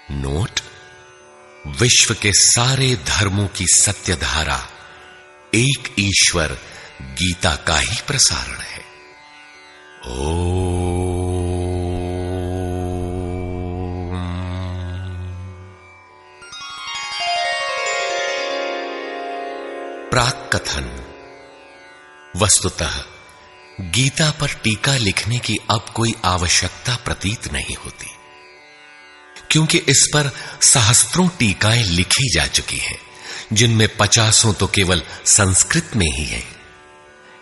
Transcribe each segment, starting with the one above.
Note: विश्व के सारे धर्मों की सत्य धारा एक ईश्वर गीता का ही प्रसारण है। प्राक कथन। वस्तुतः गीता पर टीका लिखने की अब कोई आवश्यकता प्रतीत नहीं होती, क्योंकि इस पर सहस्त्रों टीकाएं लिखी जा चुकी हैं, जिनमें 50 तो केवल संस्कृत में ही है।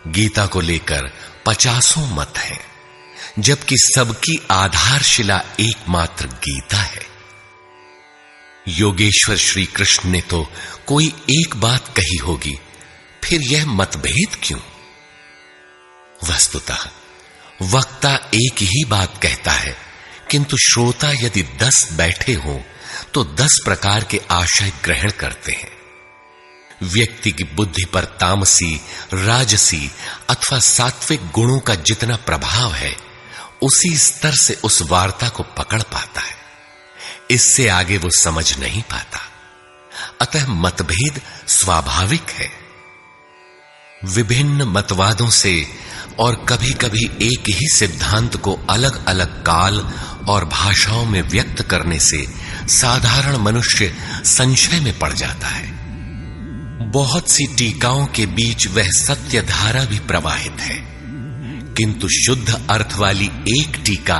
गीता को लेकर 50 मत हैं, जबकि सबकी आधारशिला एकमात्र गीता है। योगेश्वर श्री कृष्ण ने तो कोई एक बात कही होगी, फिर यह मतभेद क्यों? वस्तुतः वक्ता एक ही बात कहता है, किंतु श्रोता यदि 10 बैठे हों तो 10 प्रकार के आशय ग्रहण करते हैं। व्यक्ति की बुद्धि पर तामसी, राजसी अथवा सात्विक गुणों का जितना प्रभाव है, उसी स्तर से उस वार्ता को पकड़ पाता है। इससे आगे वो समझ नहीं पाता। अतः मतभेद स्वाभाविक है। विभिन्न मतवादों से और कभी कभी एक ही सिद्धांत को अलग अलग काल और भाषाओं में व्यक्त करने से साधारण मनुष्य संशय में पड़ जाता है। बहुत सी टीकाओं के बीच वह सत्य धारा भी प्रवाहित है, किंतु शुद्ध अर्थ वाली एक टीका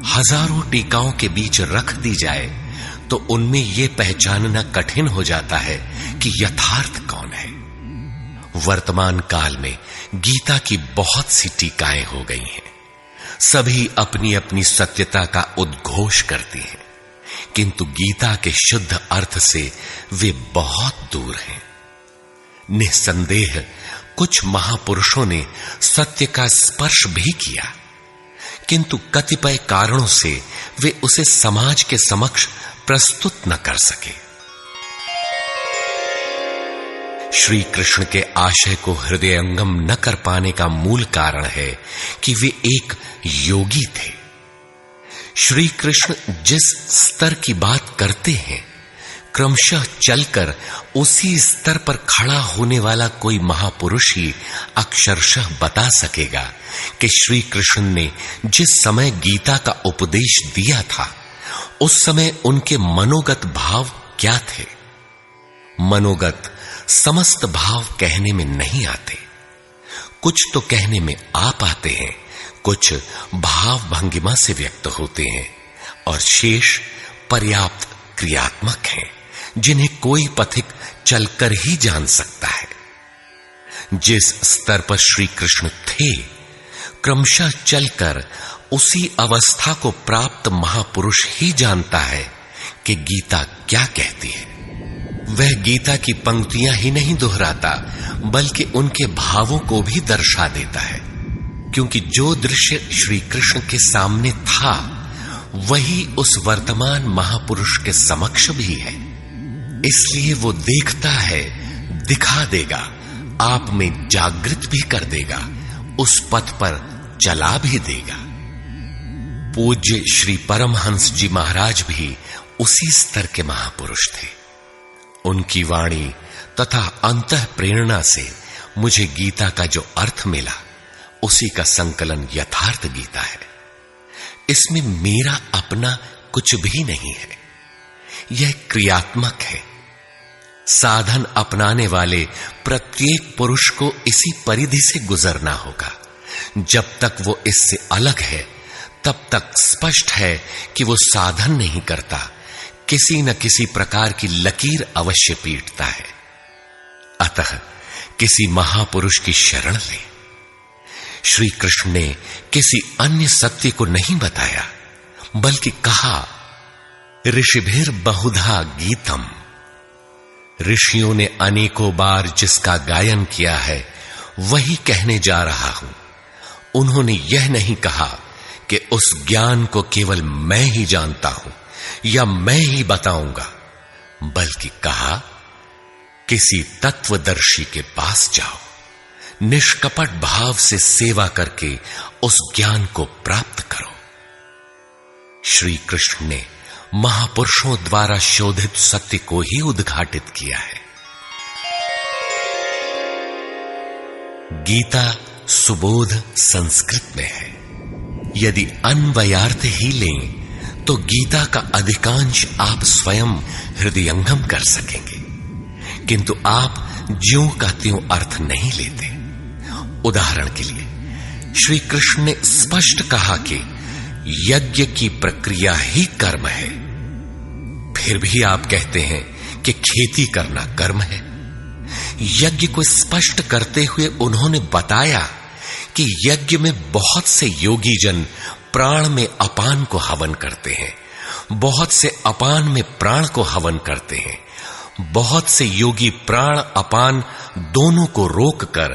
हजारों टीकाओं के बीच रख दी जाए तो उनमें यह पहचानना कठिन हो जाता है कि यथार्थ कौन है। वर्तमान काल में गीता की बहुत सी टीकाएं हो गई हैं। सभी अपनी अपनी सत्यता का उद्घोष करती हैं, किंतु गीता के शुद्ध अर्थ से वे बहुत दूर हैं। निस्संदेह कुछ महापुरुषों ने सत्य का स्पर्श भी किया, किंतु कतिपय कारणों से वे उसे समाज के समक्ष प्रस्तुत न कर सके। श्री कृष्ण के आशय को हृदयंगम न कर पाने का मूल कारण है कि वे एक योगी थे। श्री कृष्ण जिस स्तर की बात करते हैं, क्रमशः चलकर उसी स्तर पर खड़ा होने वाला कोई महापुरुष ही अक्षरशः बता सकेगा कि श्री कृष्ण ने जिस समय गीता का उपदेश दिया था, उस समय उनके मनोगत भाव क्या थे। मनोगत समस्त भाव कहने में नहीं आते। कुछ तो कहने में आ पाते हैं, कुछ भाव भंगिमा से व्यक्त होते हैं, और शेष पर्याप्त क्रियात्मक हैं, जिन्हें कोई पथिक चलकर ही जान सकता है। जिस स्तर पर श्री कृष्ण थे, क्रमशः चलकर उसी अवस्था को प्राप्त महापुरुष ही जानता है कि गीता क्या कहती है। वह गीता की पंक्तियां ही नहीं दोहराता, बल्कि उनके भावों को भी दर्शा देता है, क्योंकि जो दृश्य श्री कृष्ण के सामने था, वही उस वर्तमान महापुरुष के समक्ष भी है। इसलिए वो देखता है, दिखा देगा, आप में जागृत भी कर देगा, उस पथ पर चला भी देगा। पूज्य श्री परमहंस जी महाराज भी उसी स्तर के महापुरुष थे। उनकी वाणी तथा अंतः प्रेरणा से मुझे गीता का जो अर्थ मिला, उसी का संकलन यथार्थ गीता है। इसमें मेरा अपना कुछ भी नहीं है। यह क्रियात्मक है। साधन अपनाने वाले प्रत्येक पुरुष को इसी परिधि से गुजरना होगा। जब तक वो इससे अलग है, तब तक स्पष्ट है कि वो साधन नहीं करता, किसी न किसी प्रकार की लकीर अवश्य पीटता है। अतः किसी महापुरुष की शरण ले। श्री कृष्ण ने किसी अन्य सत्य को नहीं बताया, बल्कि कहा, ऋषिभिर बहुधा गीतम। ऋषियों ने अनेकों बार जिसका गायन किया है, वही कहने जा रहा हूं। उन्होंने यह नहीं कहा कि उस ज्ञान को केवल मैं ही जानता हूं या मैं ही बताऊंगा, बल्कि कहा, किसी तत्वदर्शी के पास जाओ, निष्कपट भाव से सेवा करके उस ज्ञान को प्राप्त करो। श्री कृष्ण ने महापुरुषों द्वारा शोधित सत्य को ही उद्घाटित किया है। गीता सुबोध संस्कृत में है। यदि अन्वयार्थ ही लें तो गीता का अधिकांश आप स्वयं हृदयंगम कर सकेंगे, किंतु आप ज्यों का त्यों अर्थ नहीं लेते। उदाहरण के लिए श्री कृष्ण ने स्पष्ट कहा कि यज्ञ की प्रक्रिया ही कर्म है, फिर भी आप कहते हैं कि खेती करना कर्म है। यज्ञ को स्पष्ट करते हुए उन्होंने बताया कि यज्ञ में बहुत से योगी जन प्राण में अपान को हवन करते हैं, बहुत से अपान में प्राण को हवन करते हैं, बहुत से योगी प्राण अपान दोनों को रोककर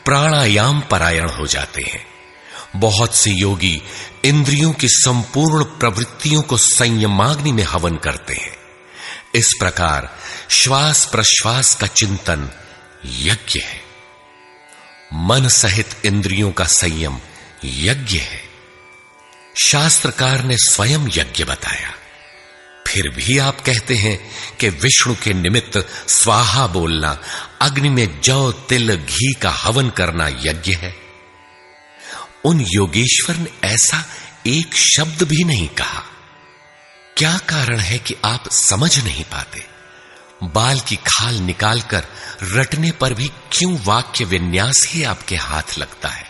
प्राणायाम परायण हो जाते हैं, बहुत से योगी इंद्रियों की संपूर्ण प्रवृत्तियों को संयमाग्नि में हवन करते हैं। इस प्रकार श्वास प्रश्वास का चिंतन यज्ञ है, मन सहित इंद्रियों का संयम यज्ञ है। शास्त्रकार ने स्वयं यज्ञ बताया, फिर भी आप कहते हैं कि विष्णु के निमित्त स्वाहा बोलना, अग्नि में जौ तिल घी का हवन करना यज्ञ है। उन योगेश्वर ने ऐसा एक शब्द भी नहीं कहा। क्या कारण है कि आप समझ नहीं पाते? बाल की खाल निकालकर रटने पर भी क्यों वाक्य विन्यास ही आपके हाथ लगता है?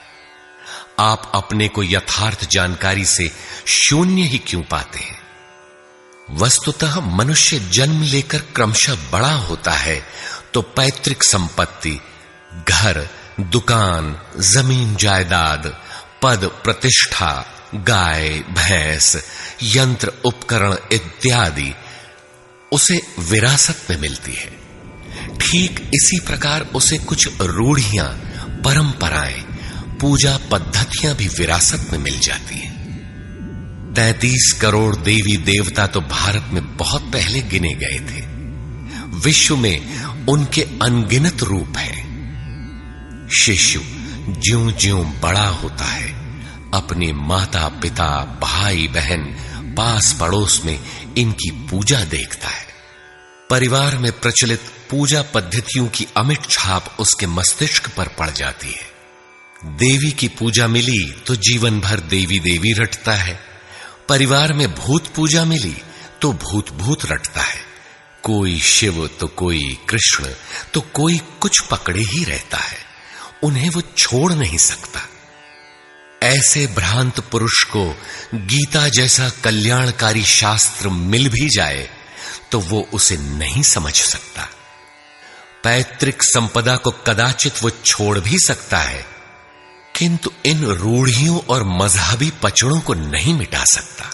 आप अपने को यथार्थ जानकारी से शून्य ही क्यों पाते हैं? वस्तुतः मनुष्य जन्म लेकर क्रमशः बड़ा होता है तो पैतृक संपत्ति, घर, दुकान, जमीन जायदाद, पद प्रतिष्ठा, गाय भैंस, यंत्र उपकरण इत्यादि उसे विरासत में मिलती है। ठीक इसी प्रकार उसे कुछ रूढ़ियां, परंपराएं, पूजा पद्धतियां भी विरासत में मिल जाती हैं। 33 करोड़ देवी देवता तो भारत में बहुत पहले गिने गए थे। विश्व में उनके अनगिनत रूप हैं। शिशु ज्यों ज्यों बड़ा होता है, अपने माता पिता, भाई बहन, पास पड़ोस में इनकी पूजा देखता है। परिवार में प्रचलित पूजा पद्धतियों की अमिट छाप उसके मस्तिष्क पर पड़ जाती है। देवी की पूजा मिली तो जीवन भर देवी देवी रटता है। परिवार में भूत पूजा मिली तो भूत भूत रटता है। कोई शिव तो कोई कृष्ण तो कोई कुछ पकड़े ही रहता है, उन्हें वो छोड़ नहीं सकता। ऐसे भ्रांत पुरुष को गीता जैसा कल्याणकारी शास्त्र मिल भी जाए तो वो उसे नहीं समझ सकता। पैतृक संपदा को कदाचित वो छोड़ भी सकता है, किंतु इन रूढ़ियों और मजहबी पचड़ों को नहीं मिटा सकता।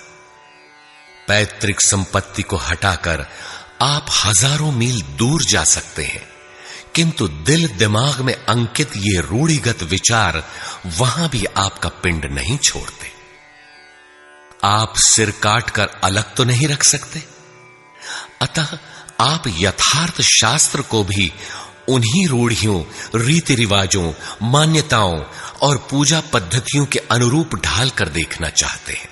पैतृक संपत्ति को हटाकर आप हजारों मील दूर जा सकते हैं, किंतु दिल दिमाग में अंकित ये रूढ़िगत विचार वहां भी आपका पिंड नहीं छोड़ते। आप सिर काटकर अलग तो नहीं रख सकते, अतः आप यथार्थ शास्त्र को भी उन्हीं रूढ़ियों, रीति रिवाजों, मान्यताओं और पूजा पद्धतियों के अनुरूप ढाल कर देखना चाहते हैं।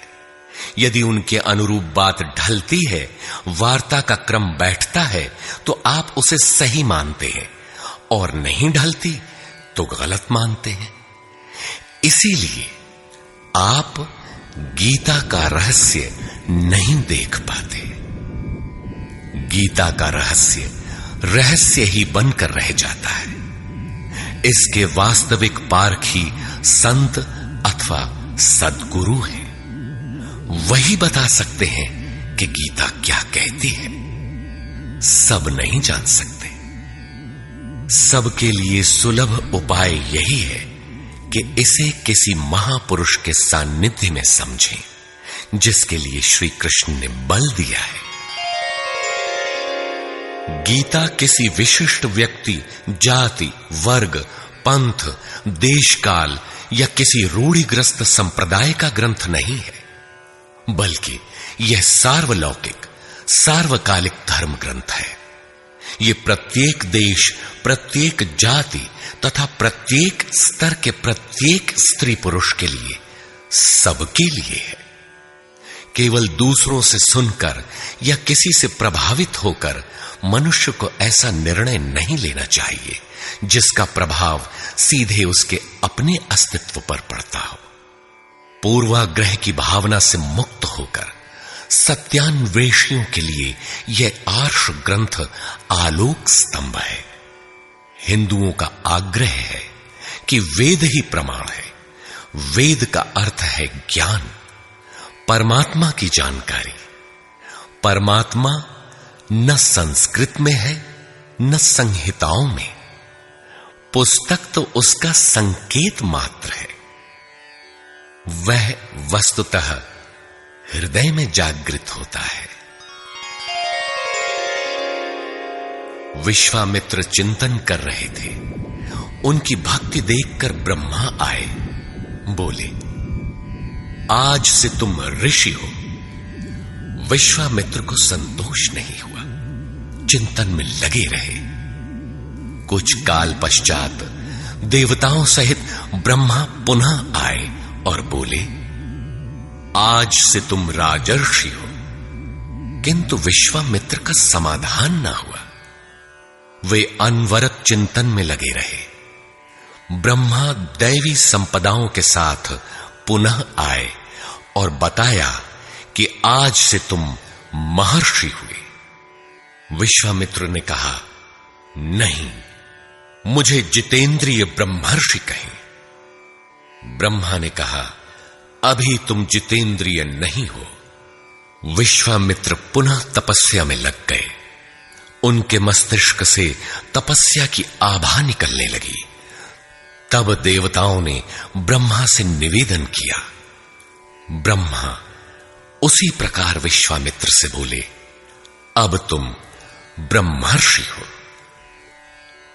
यदि उनके अनुरूप बात ढलती है, वार्ता का क्रम बैठता है, तो आप उसे सही मानते हैं, और नहीं ढलती तो गलत मानते हैं। इसीलिए आप गीता का रहस्य नहीं देख पाते। गीता का रहस्य रहस्य ही बनकर रह जाता है। इसके वास्तविक पारखी संत अथवा सद्गुरु हैं। वही बता सकते हैं कि गीता क्या कहती है। सब नहीं जान सकते। सबके लिए सुलभ उपाय यही है कि इसे किसी महापुरुष के सानिध्य में समझें, जिसके लिए श्री कृष्ण ने बल दिया है। गीता किसी विशिष्ट व्यक्ति, जाति, वर्ग, पंथ, देश काल या किसी रूढ़िग्रस्त संप्रदाय का ग्रंथ नहीं है, बल्कि यह सार्वलौकिक, सार्वकालिक धर्म ग्रंथ है। यह प्रत्येक देश, प्रत्येक जाति तथा प्रत्येक स्तर के प्रत्येक स्त्री पुरुष के लिए, सबके लिए है। केवल दूसरों से सुनकर या किसी से प्रभावित होकर मनुष्य को ऐसा निर्णय नहीं लेना चाहिए जिसका प्रभाव सीधे उसके अपने अस्तित्व पर पड़ता हो। पूर्वाग्रह की भावना से मुक्त होकर सत्यान्वेषियों के लिए यह आर्ष ग्रंथ आलोक स्तंभ है। हिंदुओं का आग्रह है कि वेद ही प्रमाण है। वेद का अर्थ है ज्ञान, परमात्मा की जानकारी। परमात्मा न संस्कृत में है न संहिताओं में। पुस्तक तो उसका संकेत मात्र है। वह वस्तुतः हृदय में जागृत होता है। विश्वामित्र चिंतन कर रहे थे। उनकी भक्ति देखकर ब्रह्मा आए। बोले, आज से तुम ऋषि हो। विश्वामित्र को संतोष नहीं हुआ, चिंतन में लगे रहे। कुछ काल पश्चात देवताओं सहित ब्रह्मा पुनः आए और बोले, आज से तुम राजर्षि हो। किंतु विश्वामित्र का समाधान ना हुआ। वे अनवरत चिंतन में लगे रहे। ब्रह्मा दैवी संपदाओं के साथ पुनः आए और बताया कि आज से तुम महर्षि हुए। विश्वामित्र ने कहा, नहीं, मुझे जितेंद्रिय ब्रह्मर्षि कहें। ब्रह्मा ने कहा, अभी तुम जितेंद्रिय नहीं हो। विश्वामित्र पुनः तपस्या में लग गए। उनके मस्तिष्क से तपस्या की आभा निकलने लगी। तब देवताओं ने ब्रह्मा से निवेदन किया। ब्रह्मा उसी प्रकार विश्वामित्र से बोले, अब तुम ब्रह्मर्षि हो।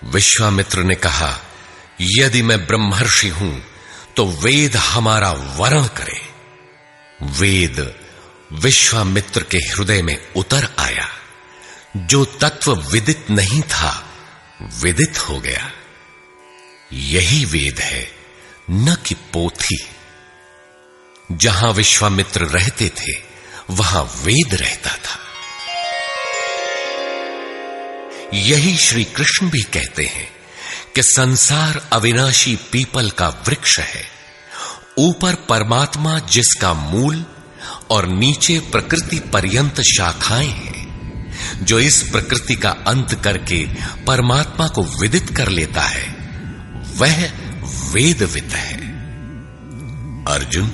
विश्वामित्र ने कहा, यदि मैं ब्रह्मर्षि हूं तो वेद हमारा वर्ण करे। वेद विश्वामित्र के हृदय में उतर आया। जो तत्व विदित नहीं था विदित हो गया। यही वेद है, न कि पोथी। जहां विश्वामित्र रहते थे वहां वेद रहता था। यही श्री कृष्ण भी कहते हैं कि संसार अविनाशी पीपल का वृक्ष है। ऊपर परमात्मा जिसका मूल और नीचे प्रकृति पर्यंत शाखाएं हैं। जो इस प्रकृति का अंत करके परमात्मा को विदित कर लेता है वह वेदविद है। अर्जुन,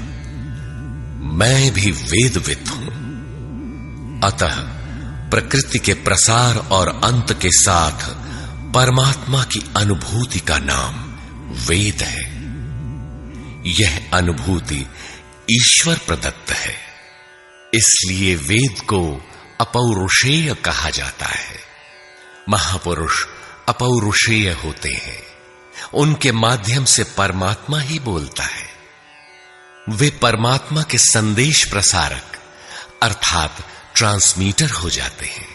मैं भी वेदविद हूं। अतः प्रकृति के प्रसार और अंत के साथ परमात्मा की अनुभूति का नाम वेद है। यह अनुभूति ईश्वर प्रदत्त है। इसलिए वेद को अपौरुषेय कहा जाता है। महापुरुष अपौरुषेय होते हैं। उनके माध्यम से परमात्मा ही बोलता है। वे परमात्मा के संदेश प्रसारक अर्थात ट्रांसमीटर हो जाते हैं।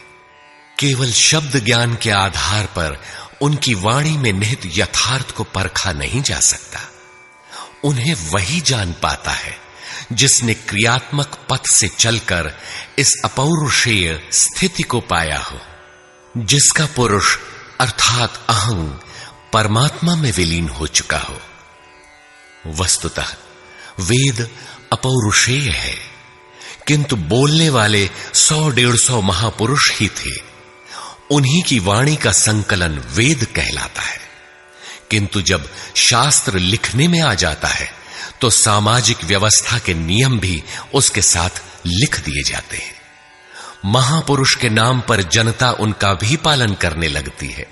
केवल शब्द ज्ञान के आधार पर उनकी वाणी में निहित यथार्थ को परखा नहीं जा सकता। उन्हें वही जान पाता है जिसने क्रियात्मक पथ से चलकर इस अपौरुषेय स्थिति को पाया हो, जिसका पुरुष अर्थात अहं परमात्मा में विलीन हो चुका हो। वस्तुतः वेद अपौरुषेय है, किंतु बोलने वाले 100-150 महापुरुष ही थे। उन्हीं की वाणी का संकलन वेद कहलाता है। किंतु जब शास्त्र लिखने में आ जाता है तो सामाजिक व्यवस्था के नियम भी उसके साथ लिख दिए जाते हैं। महापुरुष के नाम पर जनता उनका भी पालन करने लगती है,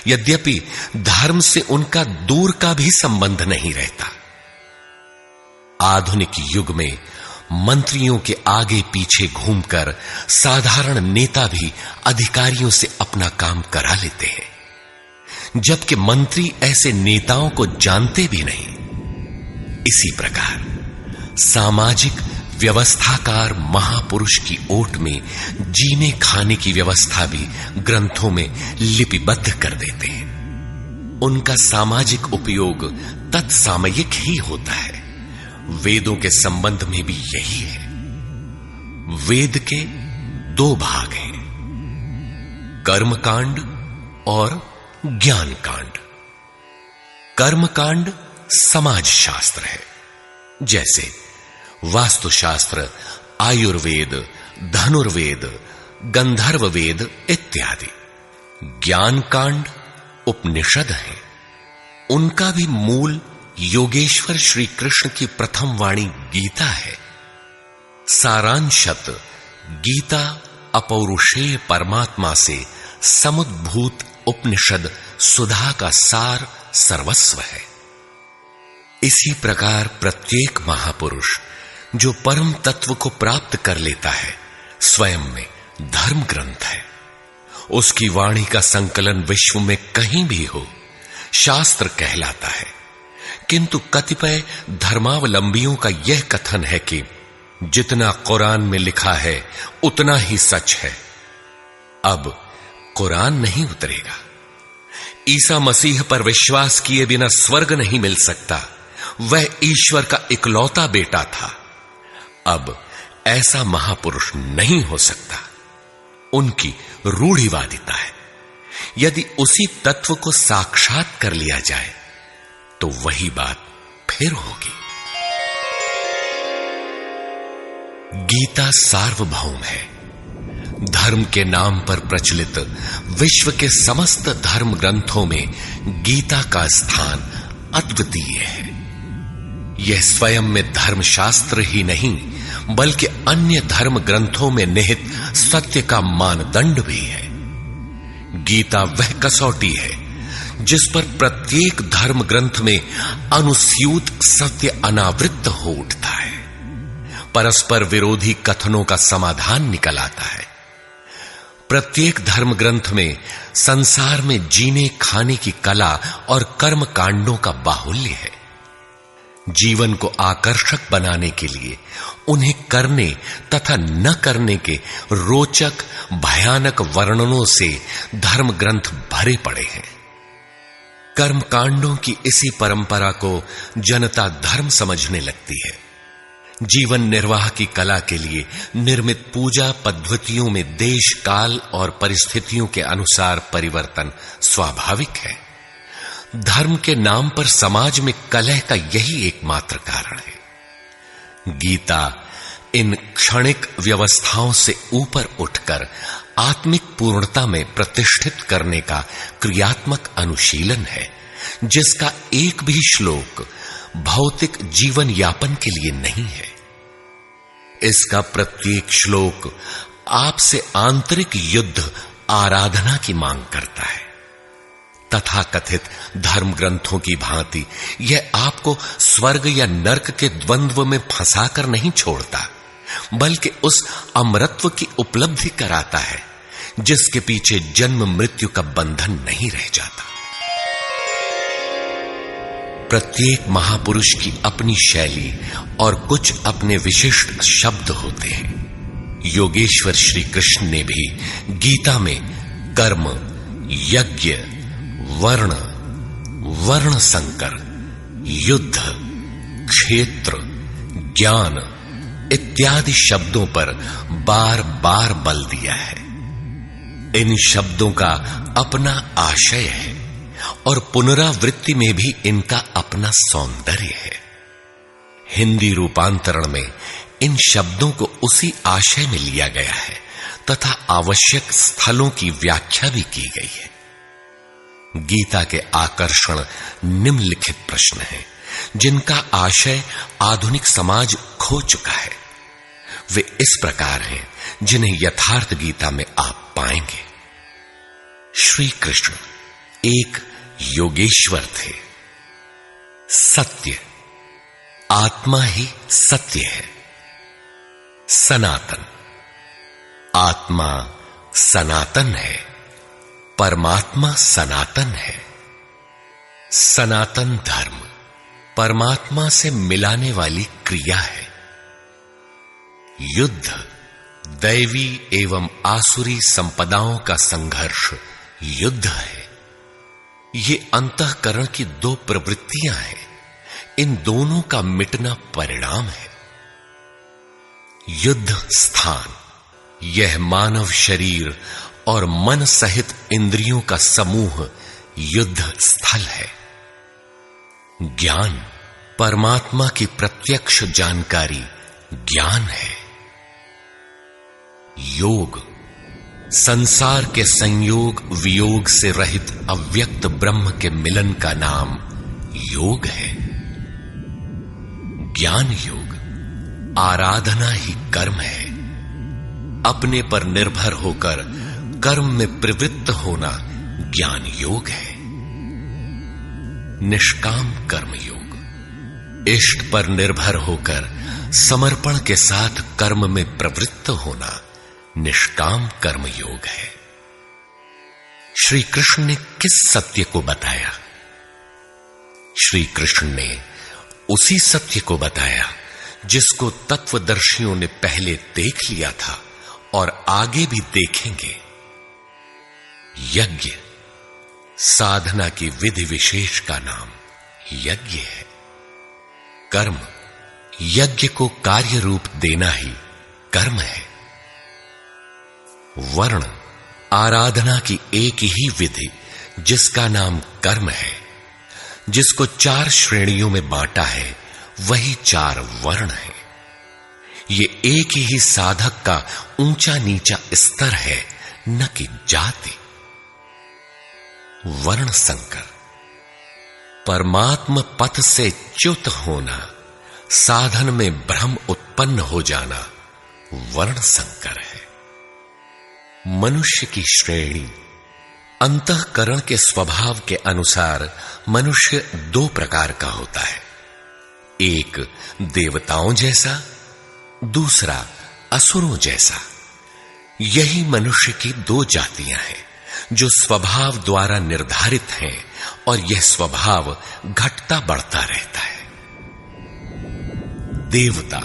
यद्यपि धर्म से उनका दूर का भी संबंध नहीं रहता। आधुनिक युग में मंत्रियों के आगे पीछे घूमकर साधारण नेता भी अधिकारियों से अपना काम करा लेते हैं, जबकि मंत्री ऐसे नेताओं को जानते भी नहीं। इसी प्रकार सामाजिक व्यवस्थाकार महापुरुष की ओट में जीने खाने की व्यवस्था भी ग्रंथों में लिपिबद्ध कर देते हैं। उनका सामाजिक उपयोग तत्सामयिक ही होता है। वेदों के संबंध में भी यही है। वेद के दो भाग हैं, कर्मकांड और ज्ञान कांड। कर्मकांड समाज शास्त्र है, जैसे वास्तुशास्त्र, आयुर्वेद, धनुर्वेद, गंधर्व वेद इत्यादि। ज्ञान कांड उपनिषद है। उनका भी मूल योगेश्वर श्री कृष्ण की प्रथम वाणी गीता है। सारांशत गीता अपौरुषेय परमात्मा से समुद्भूत उपनिषद सुधा का सार सर्वस्व है। इसी प्रकार प्रत्येक महापुरुष जो परम तत्व को प्राप्त कर लेता है, स्वयं में धर्म ग्रंथ है। उसकी वाणी का संकलन विश्व में कहीं भी हो, शास्त्र कहलाता है। किंतु कतिपय धर्मावलंबियों का यह कथन है कि जितना कुरान में लिखा है उतना ही सच है। अब कुरान नहीं उतरेगा। ईसा मसीह पर विश्वास किए बिना स्वर्ग नहीं मिल सकता। वह ईश्वर का इकलौता बेटा था। अब ऐसा महापुरुष नहीं हो सकता। उनकी रूढ़िवादिता है। यदि उसी तत्व को साक्षात कर लिया जाए तो वही बात फिर होगी। गीता सार्वभौम है। धर्म के नाम पर प्रचलित विश्व के समस्त धर्म ग्रंथों में गीता का स्थान अद्वितीय है। यह स्वयं में धर्मशास्त्र ही नहीं, बल्कि अन्य धर्म ग्रंथों में निहित सत्य का मानदंड भी है। गीता वह कसौटी है जिस पर प्रत्येक धर्म ग्रंथ में अनुस्यूत सत्य अनावृत हो उठता है। परस्पर विरोधी कथनों का समाधान निकल आता है। प्रत्येक धर्म ग्रंथ में संसार में जीने खाने की कला और कर्म कांडों का बाहुल्य है। जीवन को आकर्षक बनाने के लिए उन्हें करने तथा न करने के रोचक भयानक वर्णनों से धर्म ग्रंथ भरे पड़े हैं। कर्म कांडों की इसी परंपरा को जनता धर्म समझने लगती है। जीवन निर्वाह की कला के लिए निर्मित पूजा पद्धतियों में देश काल और परिस्थितियों के अनुसार परिवर्तन स्वाभाविक है। धर्म के नाम पर समाज में कलह का यही एकमात्र कारण है। गीता इन क्षणिक व्यवस्थाओं से ऊपर उठकर आत्मिक पूर्णता में प्रतिष्ठित करने का क्रियात्मक अनुशीलन है, जिसका एक भी श्लोक भौतिक जीवन यापन के लिए नहीं है। इसका प्रत्येक श्लोक आपसे आंतरिक युद्ध आराधना की मांग करता है। तथाकथित धर्म ग्रंथों की भांति यह आपको स्वर्ग या नरक के द्वंद्व में फंसाकर नहीं छोड़ता, बल्कि उस अमरत्व की उपलब्धि कराता है जिसके पीछे जन्म मृत्यु का बंधन नहीं रह जाता। प्रत्येक महापुरुष की अपनी शैली और कुछ अपने विशिष्ट शब्द होते हैं। योगेश्वर श्री कृष्ण ने भी गीता में कर्म, यज्ञ, वर्ण, वर्ण संकर, युद्ध, क्षेत्र, ज्ञान इत्यादि शब्दों पर बार बार बल दिया है। इन शब्दों का अपना आशय है और पुनरावृत्ति में भी इनका अपना सौंदर्य है। हिंदी रूपांतरण में इन शब्दों को उसी आशय में लिया गया है तथा आवश्यक स्थलों की व्याख्या भी की गई है। गीता के आकर्षण निम्नलिखित प्रश्न हैं, जिनका आशय आधुनिक समाज खो चुका है। वे इस प्रकार हैं जिन्हें यथार्थ गीता में आप पाएंगे। श्री कृष्ण एक योगेश्वर थे। सत्य, आत्मा ही सत्य है। सनातन, आत्मा सनातन है, परमात्मा सनातन है। सनातन धर्म परमात्मा से मिलाने वाली क्रिया है। युद्ध दैवी एवं आसुरी संपदाओं का संघर्ष युद्ध है। ये अंतःकरण की दो प्रवृत्तियां हैं। इन दोनों का मिटना परिणाम है। युद्ध स्थान, यह मानव शरीर और मन सहित इंद्रियों का समूह युद्ध स्थल है। ज्ञान परमात्मा की प्रत्यक्ष जानकारी ज्ञान है। योग संसार के संयोग वियोग से रहित अव्यक्त ब्रह्म के मिलन का नाम योग है। ज्ञान योग आराधना ही कर्म है। अपने पर निर्भर होकर कर्म में प्रवृत्त होना ज्ञान योग है। निष्काम कर्म योग इष्ट पर निर्भर होकर समर्पण के साथ कर्म में प्रवृत्त होना निष्काम कर्म योग है। श्री कृष्ण ने किस सत्य को बताया? श्री कृष्ण ने उसी सत्य को बताया जिसको तत्वदर्शियों ने पहले देख लिया था और आगे भी देखेंगे। यज्ञ साधना की विधि विशेष का नाम यज्ञ है। कर्म यज्ञ को कार्य रूप देना ही कर्म है। वर्ण आराधना की एक ही विधि जिसका नाम कर्म है, जिसको 4 श्रेणियों में बांटा है, वही 4 वर्ण है। ये एक ही साधक का ऊंचा नीचा स्तर है, न कि जाति। वर्ण संकर परमात्म पथ से च्युत होना, साधन में भ्रम उत्पन्न हो जाना वर्ण संकर है। मनुष्य की श्रेणी अंतःकरण के स्वभाव के अनुसार मनुष्य 2 प्रकार का होता है। एक देवताओं जैसा, दूसरा असुरों जैसा। यही मनुष्य की 2 जातियां हैं जो स्वभाव द्वारा निर्धारित हैं और यह स्वभाव घटता बढ़ता रहता है। देवता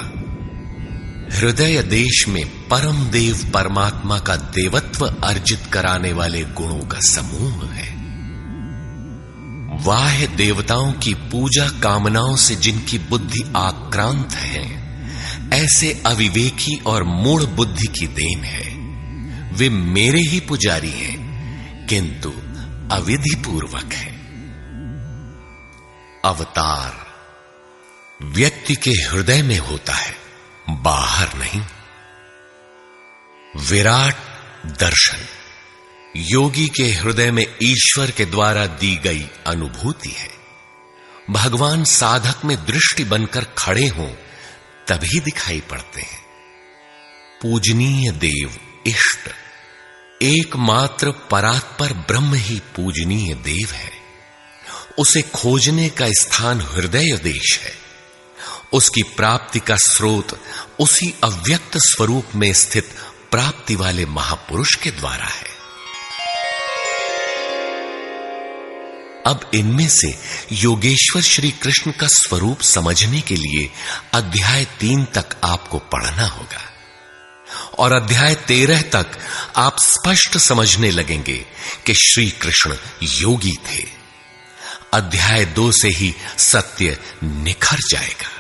हृदय देश में परम देव परमात्मा का देवत्व अर्जित कराने वाले गुणों का समूह है। बाह्य देवताओं की पूजा कामनाओं से जिनकी बुद्धि आक्रांत है, ऐसे अविवेकी और मूढ़ बुद्धि की देन है। वे मेरे ही पुजारी हैं, किंतु अविधि पूर्वक है। अवतार व्यक्ति के हृदय में होता है, बाहर नहीं। विराट दर्शन योगी के हृदय में ईश्वर के द्वारा दी गई अनुभूति है। भगवान साधक में दृष्टि बनकर खड़े हों तभी दिखाई पड़ते हैं। पूजनीय देव इष्ट एकमात्र परात्पर ब्रह्म ही पूजनीय देव है। उसे खोजने का स्थान हृदय देश है। उसकी प्राप्ति का स्रोत उसी अव्यक्त स्वरूप में स्थित प्राप्ति वाले महापुरुष के द्वारा है। अब इनमें से योगेश्वर श्री कृष्ण का स्वरूप समझने के लिए अध्याय 3 तक आपको पढ़ना होगा और अध्याय 13 तक आप स्पष्ट समझने लगेंगे कि श्री कृष्ण योगी थे। अध्याय 2 से ही सत्य निखर जाएगा।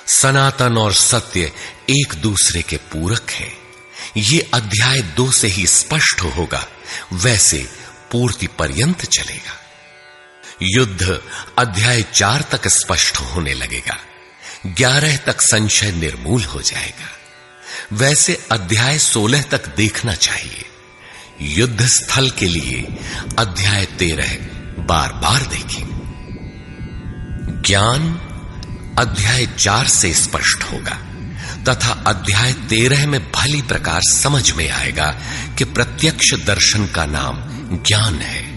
सनातन और सत्य एक दूसरे के पूरक हैं। ये अध्याय 2 से ही स्पष्ट होगा, वैसे पूर्ति पर्यंत चलेगा। युद्ध अध्याय 4 तक स्पष्ट होने लगेगा। 11 तक संशय निर्मूल हो जाएगा। वैसे अध्याय 16 तक देखना चाहिए। युद्ध स्थल के लिए अध्याय 13 बार बार देखें। ज्ञान अध्याय 4 से स्पष्ट होगा तथा अध्याय 13 में भली प्रकार समझ में आएगा कि प्रत्यक्ष दर्शन का नाम ज्ञान है।